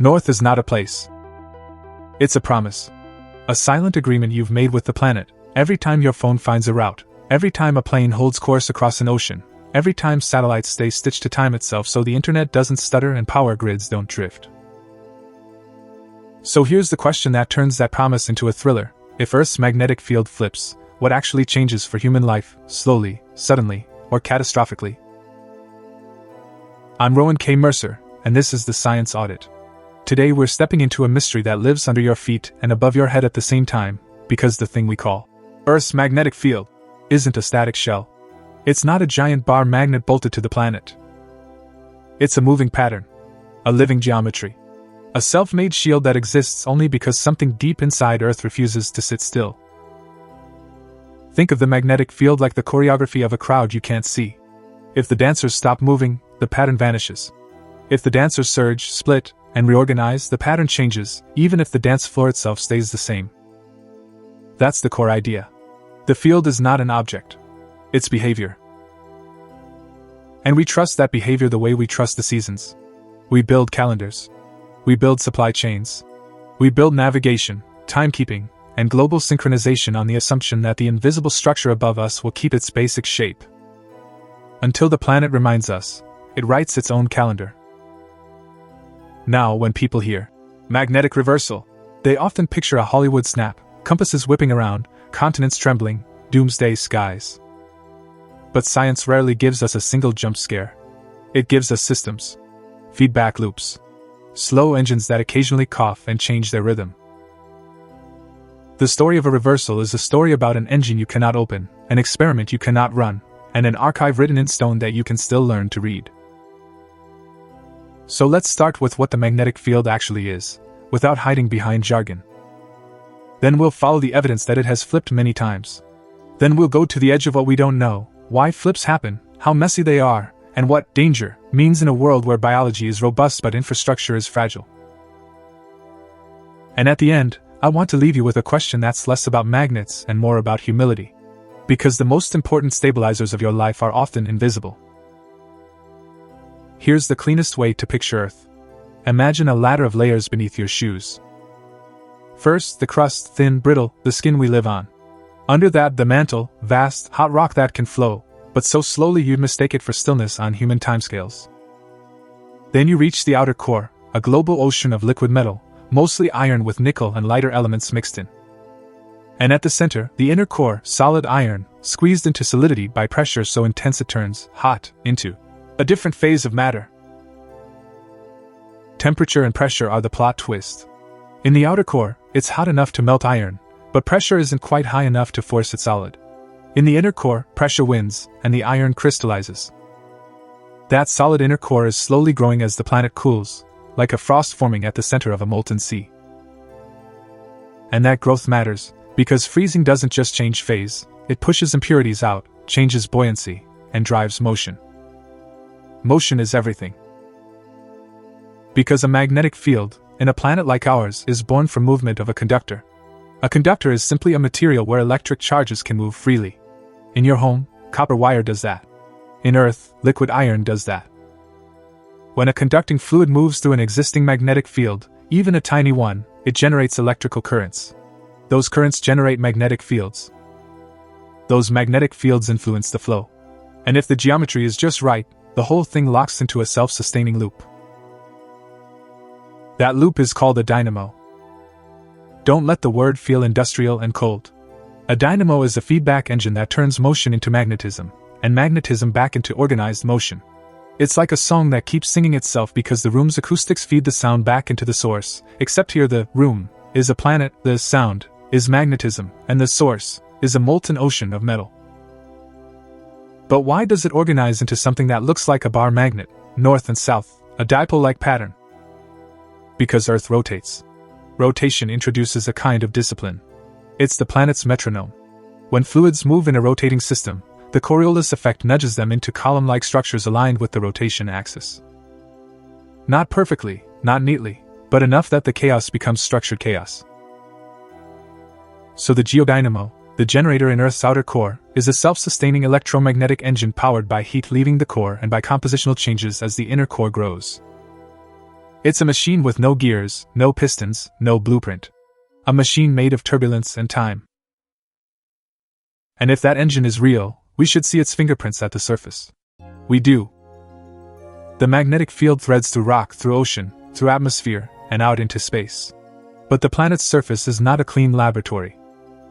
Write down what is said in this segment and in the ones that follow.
North is not a place. It's a promise. A silent agreement you've made with the planet. Every time your phone finds a route, every time a plane holds course across an ocean, every time satellites stay stitched to time itself so the internet doesn't stutter and power grids don't drift. So here's the question that turns that promise into a thriller. If Earth's magnetic field flips, what actually changes for human life, slowly, suddenly, or catastrophically? I'm Rowan K. Mercer, and this is the Science Audit. Today we're stepping into a mystery that lives under your feet and above your head at the same time, because the thing we call Earth's magnetic field isn't a static shell. It's not a giant bar magnet bolted to the planet. It's a moving pattern, a living geometry, a self-made shield that exists only because something deep inside Earth refuses to sit still. Think of the magnetic field like the choreography of a crowd you can't see. If the dancers stop moving, the pattern vanishes. If the dancers surge, split, and reorganize, the pattern changes, even if the dance floor itself stays the same. That's the core idea. The field is not an object. It's behavior. And we trust that behavior the way we trust the seasons. We build calendars. We build supply chains. We build navigation, timekeeping, and global synchronization on the assumption that the invisible structure above us will keep its basic shape. Until the planet reminds us, it writes its own calendar. Now, when people hear magnetic reversal, they often picture a Hollywood snap, compasses whipping around, continents trembling, doomsday skies. But science rarely gives us a single jump scare. It gives us systems, feedback loops, slow engines that occasionally cough and change their rhythm. The story of a reversal is a story about an engine you cannot open, an experiment you cannot run, and an archive written in stone that you can still learn to read. So let's start with what the magnetic field actually is, without hiding behind jargon. Then we'll follow the evidence that it has flipped many times. Then we'll go to the edge of what we don't know, why flips happen, how messy they are, and what danger means in a world where biology is robust but infrastructure is fragile. And at the end, I want to leave you with a question that's less about magnets and more about humility. Because the most important stabilizers of your life are often invisible. Here's the cleanest way to picture Earth. Imagine a ladder of layers beneath your shoes. First, the crust, thin, brittle, the skin we live on. Under that, the mantle, vast, hot rock that can flow, but so slowly you'd mistake it for stillness on human timescales. Then you reach the outer core, a global ocean of liquid metal, mostly iron with nickel and lighter elements mixed in. And at the center, the inner core, solid iron, squeezed into solidity by pressure so intense it turns hot into a different phase of matter. Temperature and pressure are the plot twist. In the outer core, it's hot enough to melt iron, but pressure isn't quite high enough to force it solid. In the inner core, pressure wins, and the iron crystallizes. That solid inner core is slowly growing as the planet cools, like a frost forming at the center of a molten sea. And that growth matters, because freezing doesn't just change phase, it pushes impurities out, changes buoyancy, and drives motion. Motion is everything. Because a magnetic field, in a planet like ours, is born from movement of a conductor. A conductor is simply a material where electric charges can move freely. In your home, copper wire does that. In Earth, liquid iron does that. When a conducting fluid moves through an existing magnetic field, even a tiny one, it generates electrical currents. Those currents generate magnetic fields. Those magnetic fields influence the flow. And if the geometry is just right, the whole thing locks into a self-sustaining loop. That loop is called a dynamo. Don't let the word feel industrial and cold. A dynamo is a feedback engine that turns motion into magnetism, and magnetism back into organized motion. It's like a song that keeps singing itself because the room's acoustics feed the sound back into the source, except here the room is a planet, the sound is magnetism, and the source is a molten ocean of metal. But why does it organize into something that looks like a bar magnet, north and south, a dipole-like pattern? Because Earth rotates. Rotation introduces a kind of discipline. It's the planet's metronome. When fluids move in a rotating system, the Coriolis effect nudges them into column-like structures aligned with the rotation axis. Not perfectly, not neatly, but enough that the chaos becomes structured chaos. So the geodynamo, the generator in Earth's outer core, is a self-sustaining electromagnetic engine powered by heat leaving the core and by compositional changes as the inner core grows. It's a machine with no gears, no pistons, no blueprint. A machine made of turbulence and time. And if that engine is real, we should see its fingerprints at the surface. We do. The magnetic field threads through rock, through ocean, through atmosphere, and out into space. But the planet's surface is not a clean laboratory.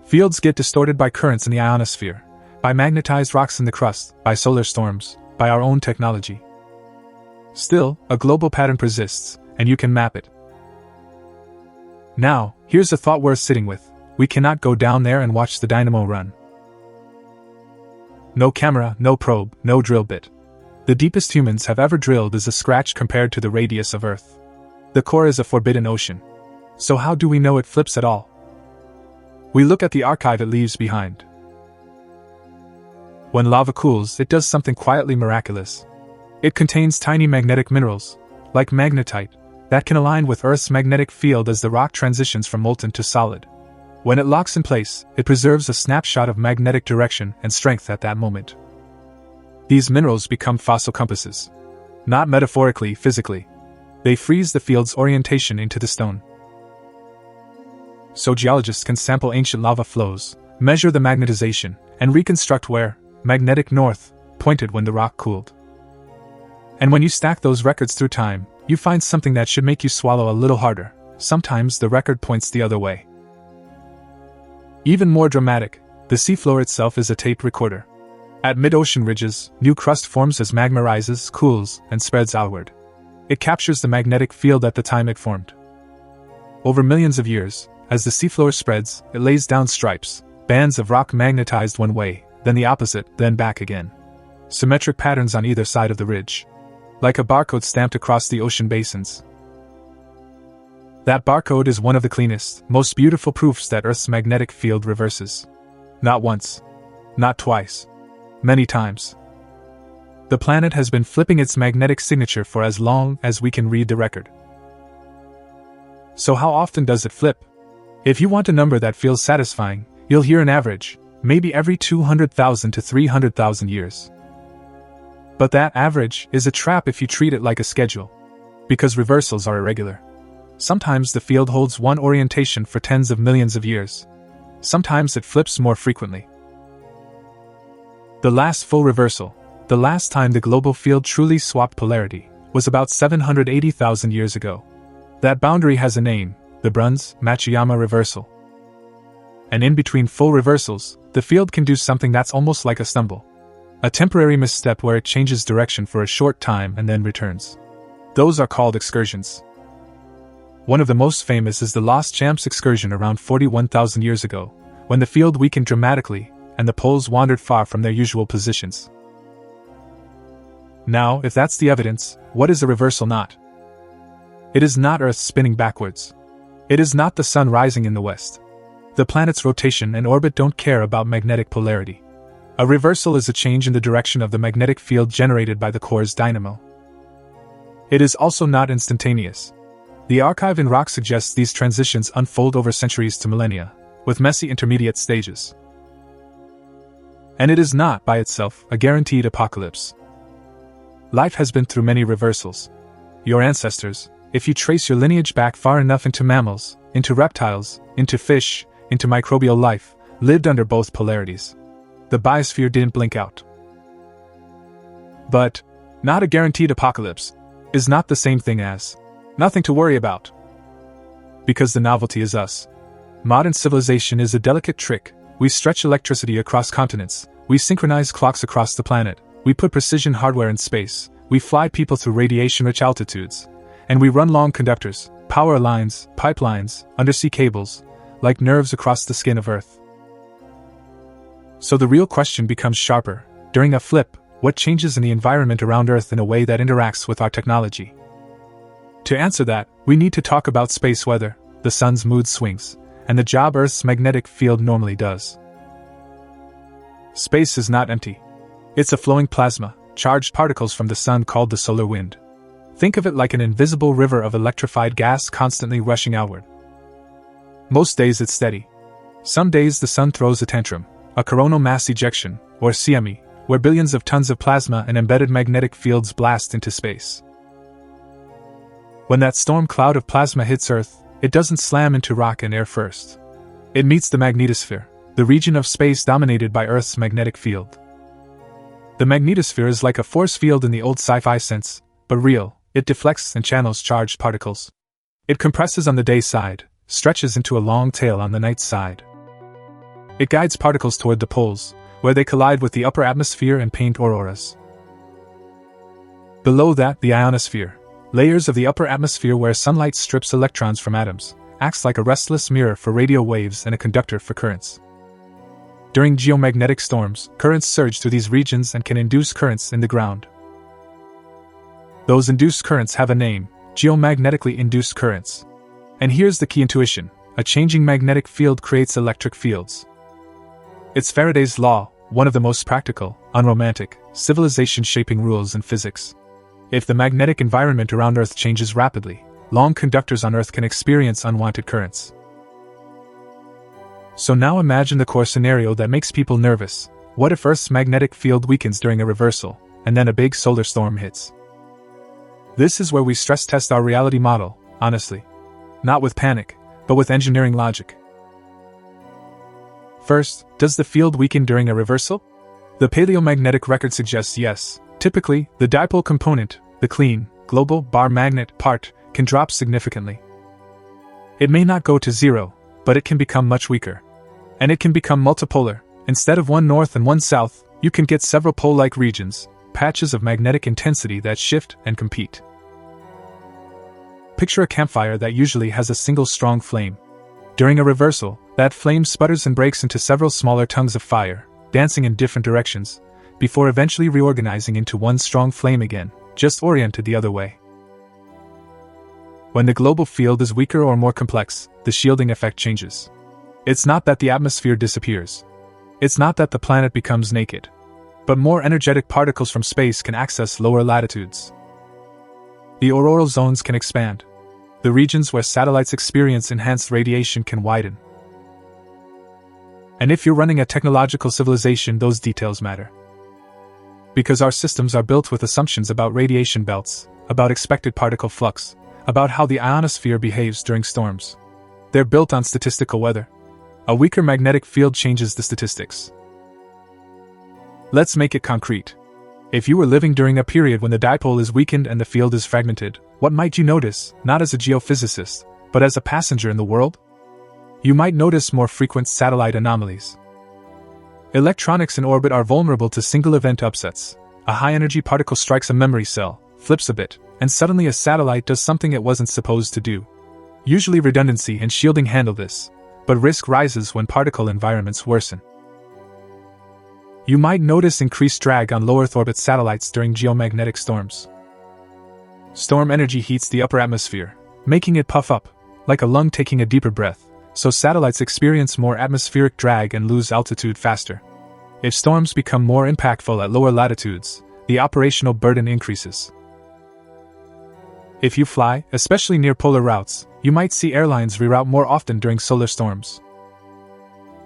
Fields get distorted by currents in the ionosphere, by magnetized rocks in the crust, by solar storms, by our own technology. Still, a global pattern persists, and you can map it. Now, here's a thought worth sitting with. We cannot go down there and watch the dynamo run. No camera, no probe, no drill bit. The deepest humans have ever drilled is a scratch compared to the radius of Earth. The core is a forbidden ocean. So how do we know it flips at all? We look at the archive it leaves behind. When lava cools, it does something quietly miraculous. It contains tiny magnetic minerals, like magnetite, that can align with Earth's magnetic field as the rock transitions from molten to solid. When it locks in place, it preserves a snapshot of magnetic direction and strength at that moment. These minerals become fossil compasses. Not metaphorically, physically. They freeze the field's orientation into the stone. So geologists can sample ancient lava flows, measure the magnetization, and reconstruct where magnetic north pointed when the rock cooled. And when you stack those records through time, you find something that should make you swallow a little harder. Sometimes the record points the other way. Even more dramatic, the seafloor itself is a tape recorder. At mid-ocean ridges, new crust forms as magma rises, cools, and spreads outward. It captures the magnetic field at the time it formed. Over millions of years, as the seafloor spreads, it lays down stripes, bands of rock magnetized one way, then the opposite, then back again. Symmetric patterns on either side of the ridge. Like a barcode stamped across the ocean basins. That barcode is one of the cleanest, most beautiful proofs that Earth's magnetic field reverses. Not once. Not twice. Many times. The planet has been flipping its magnetic signature for as long as we can read the record. So how often does it flip? If you want a number that feels satisfying, you'll hear an average, maybe every 200,000 to 300,000 years. But that average is a trap if you treat it like a schedule. Because reversals are irregular. Sometimes the field holds one orientation for tens of millions of years. Sometimes it flips more frequently. The last full reversal, the last time the global field truly swapped polarity, was about 780,000 years ago. That boundary has a name, the Bruns-Machiyama reversal. And in between full reversals, the field can do something that's almost like a stumble. A temporary misstep where it changes direction for a short time and then returns. Those are called excursions. One of the most famous is the Lost Champs excursion around 41,000 years ago, when the field weakened dramatically and the poles wandered far from their usual positions. Now, if that's the evidence, what is a reversal not? It is not Earth spinning backwards. It is not the sun rising in the west. The planet's rotation and orbit don't care about magnetic polarity. A reversal is a change in the direction of the magnetic field generated by the core's dynamo. It is also not instantaneous. The archive in rock suggests these transitions unfold over centuries to millennia, with messy intermediate stages. And it is not, by itself, a guaranteed apocalypse. Life has been through many reversals. Your ancestors, if you trace your lineage back far enough into mammals, into reptiles, into fish, into microbial life, lived under both polarities. The biosphere didn't blink out. But, not a guaranteed apocalypse, is not the same thing as nothing to worry about. Because the novelty is us. Modern civilization is a delicate trick. We stretch electricity across continents, we synchronize clocks across the planet, we put precision hardware in space, we fly people through radiation-rich altitudes, and we run long conductors, power lines, pipelines, undersea cables, like nerves across the skin of Earth. So the real question becomes sharper. During a flip, what changes in the environment around Earth in a way that interacts with our technology? To answer that, we need to talk about space weather, the sun's mood swings, and the job Earth's magnetic field normally does. Space is not empty. It's a flowing plasma, charged particles from the sun called the solar wind. Think of it like an invisible river of electrified gas constantly rushing outward. Most days it's steady. Some days the sun throws a tantrum, a coronal mass ejection, or CME, where billions of tons of plasma and embedded magnetic fields blast into space. When that storm cloud of plasma hits Earth, it doesn't slam into rock and air first. It meets the magnetosphere, the region of space dominated by Earth's magnetic field. The magnetosphere is like a force field in the old sci-fi sense, but real. It deflects and channels charged particles. It compresses on the day side, stretches into a long tail on the night side. It guides particles toward the poles, where they collide with the upper atmosphere and paint auroras. Below that, the ionosphere, layers of the upper atmosphere where sunlight strips electrons from atoms, acts like a restless mirror for radio waves and a conductor for currents. During geomagnetic storms, currents surge through these regions and can induce currents in the ground. Those induced currents have a name: geomagnetically induced currents. And here's the key intuition: a changing magnetic field creates electric fields. It's Faraday's law, one of the most practical, unromantic, civilization-shaping rules in physics. If the magnetic environment around Earth changes rapidly, long conductors on Earth can experience unwanted currents. So now imagine the core scenario that makes people nervous. What if Earth's magnetic field weakens during a reversal, and then a big solar storm hits? This is where we stress test our reality model, honestly. Not with panic, but with engineering logic. First, does the field weaken during a reversal? The paleomagnetic record suggests yes. Typically, the dipole component, the clean, global bar magnet part, can drop significantly. It may not go to zero, but it can become much weaker. And it can become multipolar. Instead of one north and one south, you can get several pole-like regions, patches of magnetic intensity that shift and compete. Picture a campfire that usually has a single strong flame. During a reversal, that flame sputters and breaks into several smaller tongues of fire, dancing in different directions, before eventually reorganizing into one strong flame again, just oriented the other way. When the global field is weaker or more complex, the shielding effect changes. It's not that the atmosphere disappears. It's not that the planet becomes naked. But more energetic particles from space can access lower latitudes. The auroral zones can expand. The regions where satellites experience enhanced radiation can widen. And if you're running a technological civilization, those details matter. Because our systems are built with assumptions about radiation belts, about expected particle flux, about how the ionosphere behaves during storms. They're built on statistical weather. A weaker magnetic field changes the statistics. Let's make it concrete. If you were living during a period when the dipole is weakened and the field is fragmented, what might you notice, not as a geophysicist, but as a passenger in the world? You might notice more frequent satellite anomalies. Electronics in orbit are vulnerable to single-event upsets. A high-energy particle strikes a memory cell, flips a bit, and suddenly a satellite does something it wasn't supposed to do. Usually redundancy and shielding handle this, but risk rises when particle environments worsen. You might notice increased drag on low Earth orbit satellites during geomagnetic storms. Storm energy heats the upper atmosphere, making it puff up, like a lung taking a deeper breath, so satellites experience more atmospheric drag and lose altitude faster. If storms become more impactful at lower latitudes, the operational burden increases. If you fly, especially near polar routes, you might see airlines reroute more often during solar storms.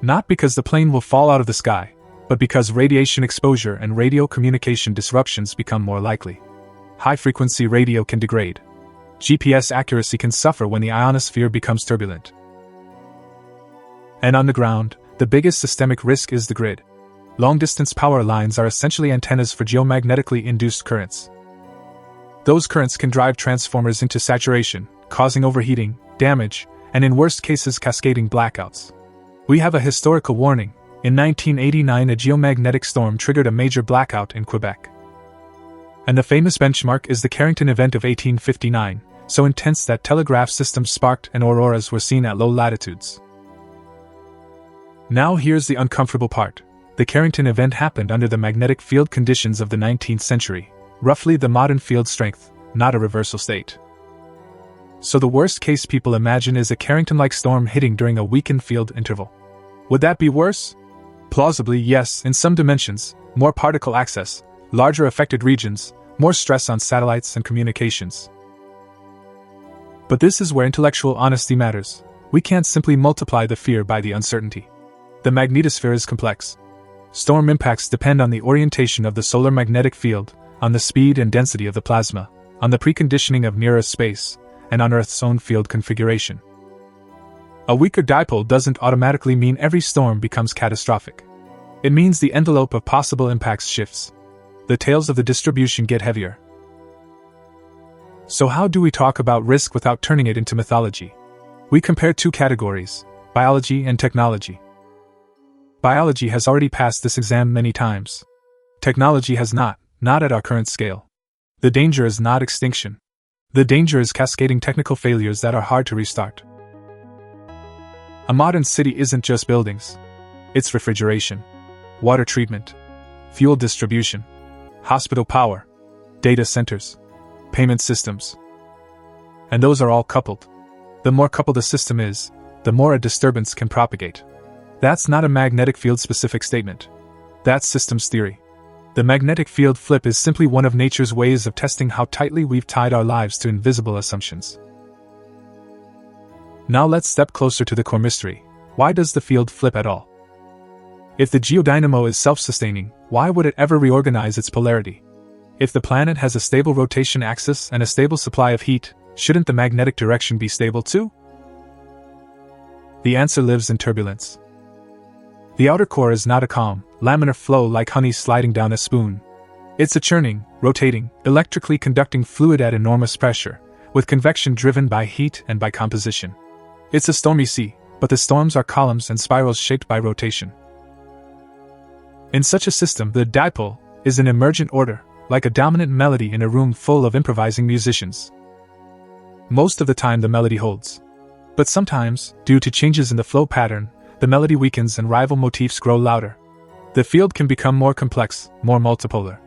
Not because the plane will fall out of the sky, but because radiation exposure and radio communication disruptions become more likely. High-frequency radio can degrade. GPS accuracy can suffer when the ionosphere becomes turbulent. And on the ground, the biggest systemic risk is the grid. Long-distance power lines are essentially antennas for geomagnetically induced currents. Those currents can drive transformers into saturation, causing overheating, damage, and in worst cases cascading blackouts. We have a historical warning. In 1989, a geomagnetic storm triggered a major blackout in Quebec. And the famous benchmark is the Carrington event of 1859, so intense that telegraph systems sparked and auroras were seen at low latitudes. Now here's the uncomfortable part. The Carrington event happened under the magnetic field conditions of the 19th century, roughly the modern field strength, not a reversal state. So the worst case people imagine is a Carrington-like storm hitting during a weakened field interval. Would that be worse? Plausibly, yes, in some dimensions: more particle access, larger affected regions, more stress on satellites and communications. But this is where intellectual honesty matters. We can't simply multiply the fear by the uncertainty. The magnetosphere is complex. Storm impacts depend on the orientation of the solar magnetic field, on the speed and density of the plasma, on the preconditioning of near-Earth space, and on Earth's own field configuration. A weaker dipole doesn't automatically mean every storm becomes catastrophic. It means the envelope of possible impacts shifts. The tails of the distribution get heavier. So how do we talk about risk without turning it into mythology? We compare two categories, biology and technology. Biology has already passed this exam many times. Technology has not at our current scale. The danger is not extinction. The danger is cascading technical failures that are hard to restart. A modern city isn't just buildings. It's refrigeration, water treatment, fuel distribution, hospital power, data centers, payment systems. And those are all coupled. The more coupled a system is, the more a disturbance can propagate. That's not a magnetic field-specific statement. That's systems theory. The magnetic field flip is simply one of nature's ways of testing how tightly we've tied our lives to invisible assumptions. Now let's step closer to the core mystery. Why does the field flip at all? If the geodynamo is self-sustaining, why would it ever reorganize its polarity? If the planet has a stable rotation axis and a stable supply of heat, shouldn't the magnetic direction be stable too? The answer lives in turbulence. The outer core is not a calm, laminar flow like honey sliding down a spoon. It's a churning, rotating, electrically conducting fluid at enormous pressure, with convection driven by heat and by composition. It's a stormy sea, but the storms are columns and spirals shaped by rotation. In such a system, the dipole is an emergent order, like a dominant melody in a room full of improvising musicians. Most of the time the melody holds. But sometimes, due to changes in the flow pattern, the melody weakens and rival motifs grow louder. The field can become more complex, more multipolar.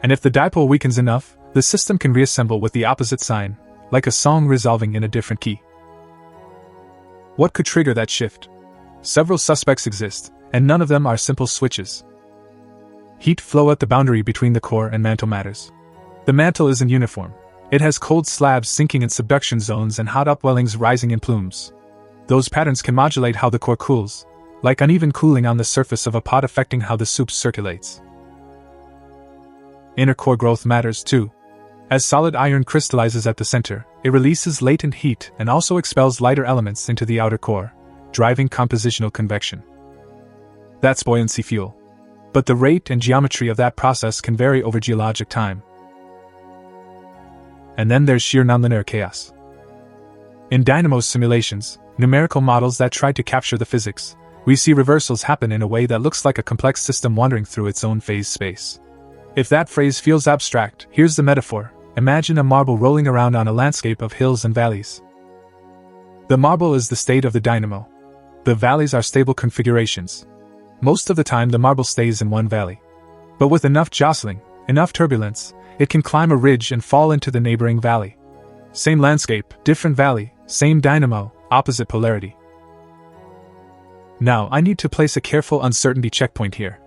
And if the dipole weakens enough, the system can reassemble with the opposite sign, like a song resolving in a different key. What could trigger that shift? Several suspects exist, and none of them are simple switches. Heat flow at the boundary between the core and mantle matters. The mantle isn't uniform. It has cold slabs sinking in subduction zones and hot upwellings rising in plumes. Those patterns can modulate how the core cools, like uneven cooling on the surface of a pot affecting how the soup circulates. Inner core growth matters too. As solid iron crystallizes at the center, it releases latent heat and also expels lighter elements into the outer core, driving compositional convection. That's buoyancy fuel. But the rate and geometry of that process can vary over geologic time. And then there's sheer nonlinear chaos. In Dynamo simulations, numerical models that try to capture the physics, we see reversals happen in a way that looks like a complex system wandering through its own phase space. If that phrase feels abstract, here's the metaphor. Imagine a marble rolling around on a landscape of hills and valleys. The marble is the state of the dynamo. The valleys are stable configurations. Most of the time the marble stays in one valley. But with enough jostling, enough turbulence, it can climb a ridge and fall into the neighboring valley. Same landscape, different valley, same dynamo, opposite polarity. Now, I need to place a careful uncertainty checkpoint here.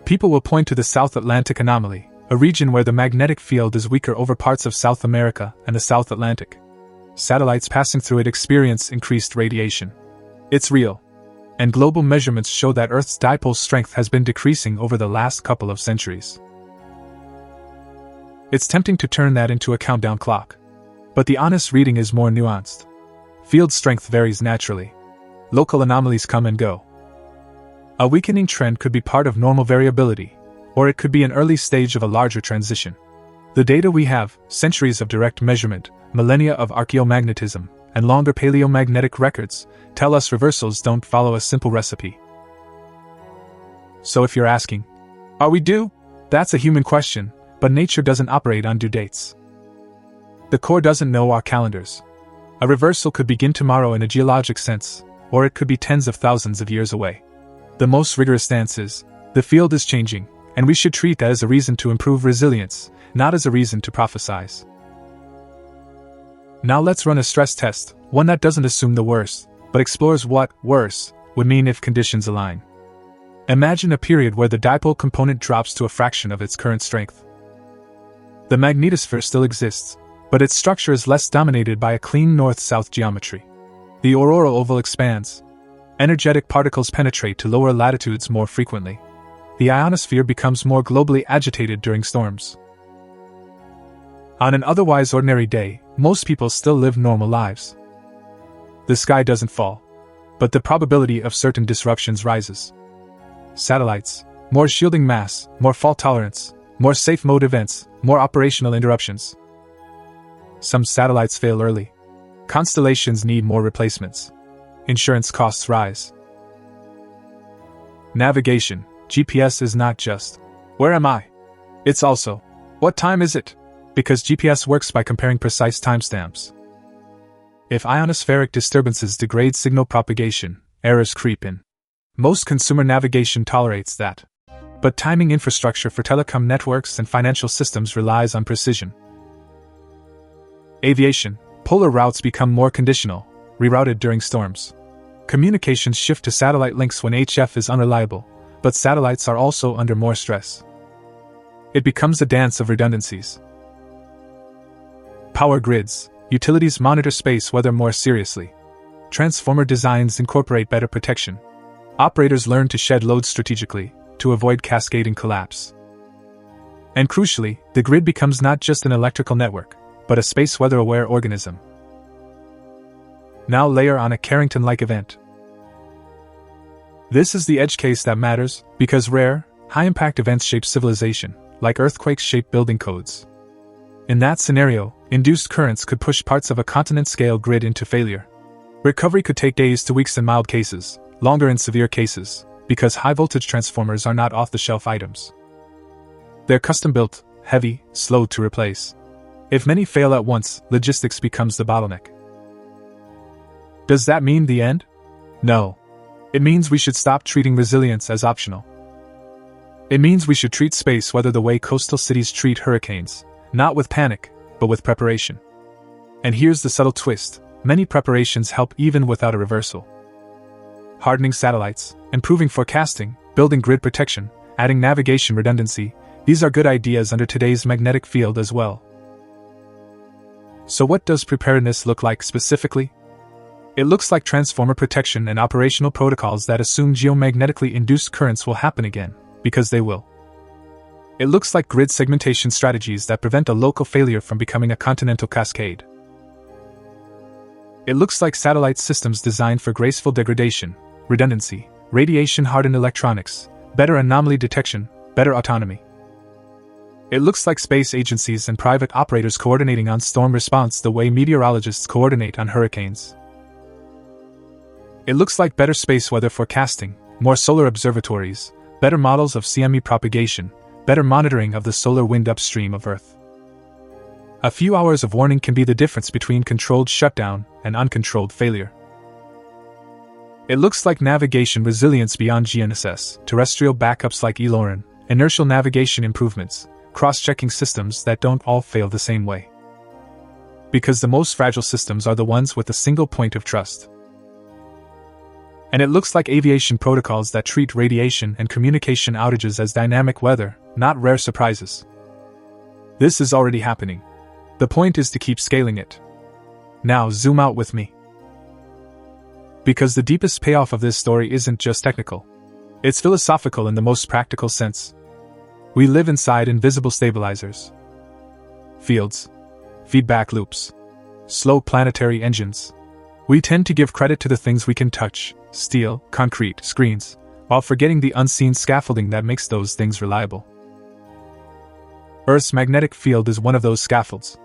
People will point to the South Atlantic anomaly, a region where the magnetic field is weaker over parts of South America and the South Atlantic. Satellites passing through it experience increased radiation. It's real. And global measurements show that Earth's dipole strength has been decreasing over the last couple of centuries. It's tempting to turn that into a countdown clock. But the honest reading is more nuanced. Field strength varies naturally. Local anomalies come and go. A weakening trend could be part of normal variability, or it could be an early stage of a larger transition. The data we have, centuries of direct measurement, millennia of archaeomagnetism, and longer paleomagnetic records, tell us reversals don't follow a simple recipe. So if you're asking, are we due? That's a human question, but nature doesn't operate on due dates. The core doesn't know our calendars. A reversal could begin tomorrow in a geologic sense, or it could be tens of thousands of years away. The most rigorous stance is, the field is changing, and we should treat that as a reason to improve resilience, not as a reason to prophesize. Now let's run a stress test, one that doesn't assume the worst, but explores what worse would mean if conditions align. Imagine a period where the dipole component drops to a fraction of its current strength. The magnetosphere still exists, but its structure is less dominated by a clean north-south geometry. The auroral oval expands. Energetic particles penetrate to lower latitudes more frequently. The ionosphere becomes more globally agitated during storms. On an otherwise ordinary day, most people still live normal lives. The sky doesn't fall, but the probability of certain disruptions rises. Satellites, more shielding mass, more fault tolerance, more safe mode events, more operational interruptions. Some satellites fail early. Constellations need more replacements. Insurance costs rise. Navigation, GPS is not just, "Where am I?" It's also, "What time is it?" Because GPS works by comparing precise timestamps. If ionospheric disturbances degrade signal propagation, errors creep in. Most consumer navigation tolerates that. But timing infrastructure for telecom networks and financial systems relies on precision. Aviation, polar routes become more conditional, rerouted during storms. Communications shift to satellite links when HF is unreliable, but satellites are also under more stress. It becomes a dance of redundancies. Power grids, utilities monitor space weather more seriously. Transformer designs incorporate better protection. Operators learn to shed load strategically, to avoid cascading collapse. And crucially, the grid becomes not just an electrical network, but a space weather-aware organism. Now layer on a Carrington-like event. This is the edge case that matters, because rare, high-impact events shape civilization, like earthquakes shape building codes. In that scenario, induced currents could push parts of a continent-scale grid into failure. Recovery could take days to weeks in mild cases, longer in severe cases, because high-voltage transformers are not off-the-shelf items. They're custom-built, heavy, slow to replace. If many fail at once, logistics becomes the bottleneck. Does that mean the end? No. It means we should stop treating resilience as optional. It means we should treat space weather the way coastal cities treat hurricanes, not with panic, but with preparation. And here's the subtle twist: many preparations help even without a reversal. Hardening satellites, improving forecasting, building grid protection, adding navigation redundancy, these are good ideas under today's magnetic field as well. So what does preparedness look like specifically? It looks like transformer protection and operational protocols that assume geomagnetically induced currents will happen again, because they will. It looks like grid segmentation strategies that prevent a local failure from becoming a continental cascade. It looks like satellite systems designed for graceful degradation, redundancy, radiation-hardened electronics, better anomaly detection, better autonomy. It looks like space agencies and private operators coordinating on storm response the way meteorologists coordinate on hurricanes. It looks like better space weather forecasting, more solar observatories, better models of CME propagation, better monitoring of the solar wind upstream of Earth. A few hours of warning can be the difference between controlled shutdown and uncontrolled failure. It looks like navigation resilience beyond GNSS, terrestrial backups like ELORAN, inertial navigation improvements, cross-checking systems that don't all fail the same way. Because the most fragile systems are the ones with a single point of trust. And it looks like aviation protocols that treat radiation and communication outages as dynamic weather, not rare surprises. This is already happening. The point is to keep scaling it. Now zoom out with me. Because the deepest payoff of this story isn't just technical. It's philosophical in the most practical sense. We live inside invisible stabilizers. Fields. Feedback loops. Slow planetary engines. We tend to give credit to the things we can touch, steel, concrete, screens, while forgetting the unseen scaffolding that makes those things reliable. Earth's magnetic field is one of those scaffolds.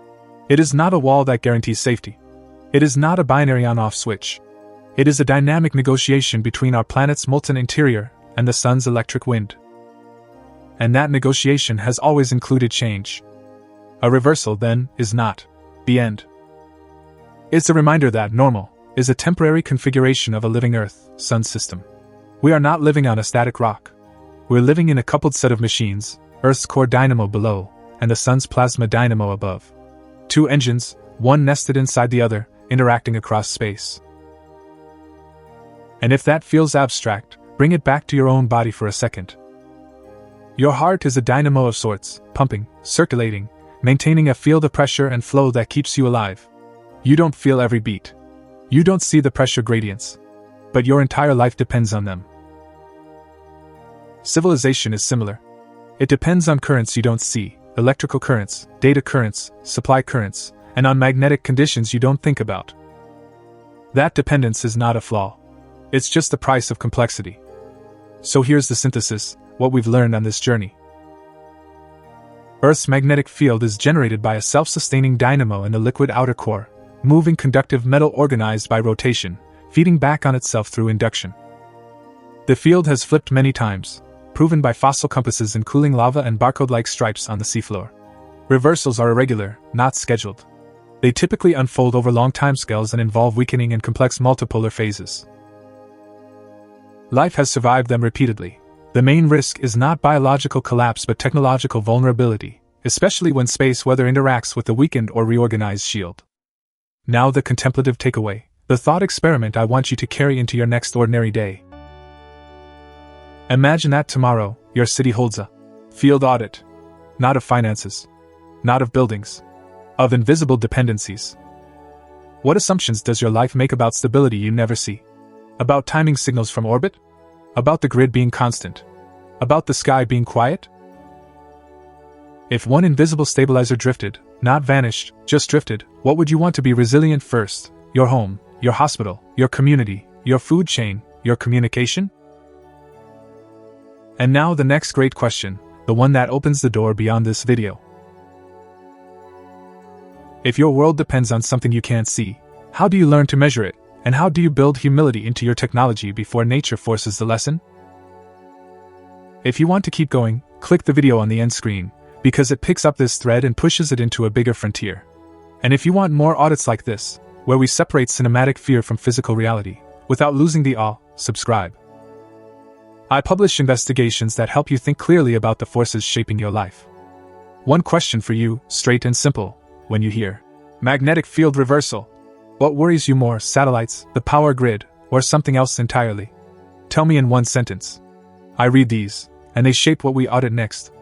It is not a wall that guarantees safety. It is not a binary on-off switch. It is a dynamic negotiation between our planet's molten interior and the sun's electric wind. And that negotiation has always included change. A reversal, then, is not the end. It's a reminder that normal is a temporary configuration of a living Earth-Sun system. We are not living on a static rock. We're living in a coupled set of machines, Earth's core dynamo below, and the Sun's plasma dynamo above. Two engines, one nested inside the other, interacting across space. And if that feels abstract, bring it back to your own body for a second. Your heart is a dynamo of sorts, pumping, circulating, maintaining a field of pressure and flow that keeps you alive. You don't feel every beat. You don't see the pressure gradients. But your entire life depends on them. Civilization is similar. It depends on currents you don't see, electrical currents, data currents, supply currents, and on magnetic conditions you don't think about. That dependence is not a flaw. It's just the price of complexity. So here's the synthesis, what we've learned on this journey. Earth's magnetic field is generated by a self-sustaining dynamo in the liquid outer core, moving conductive metal organized by rotation, feeding back on itself through induction. The field has flipped many times, proven by fossil compasses in cooling lava and barcode-like stripes on the seafloor. Reversals are irregular, not scheduled. They typically unfold over long timescales and involve weakening and complex multipolar phases. Life has survived them repeatedly. The main risk is not biological collapse but technological vulnerability, especially when space weather interacts with the weakened or reorganized shield. Now the contemplative takeaway, the thought experiment I want you to carry into your next ordinary day. Imagine that tomorrow, your city holds a field audit. Not of finances. Not of buildings. Of invisible dependencies. What assumptions does your life make about stability you never see? About timing signals from orbit? About the grid being constant? About the sky being quiet? If one invisible stabilizer drifted, not vanished, just drifted, what would you want to be resilient first? Your home, your hospital, your community, your food chain, your communication? And now the next great question, the one that opens the door beyond this video. If your world depends on something you can't see, how do you learn to measure it? And how do you build humility into your technology before nature forces the lesson? If you want to keep going, click the video on the end screen, because it picks up this thread and pushes it into a bigger frontier. And if you want more audits like this, where we separate cinematic fear from physical reality, without losing the awe, subscribe. I publish investigations that help you think clearly about the forces shaping your life. One question for you, straight and simple, when you hear magnetic field reversal. What worries you more, satellites, the power grid, or something else entirely? Tell me in one sentence. I read these, and they shape what we audit next.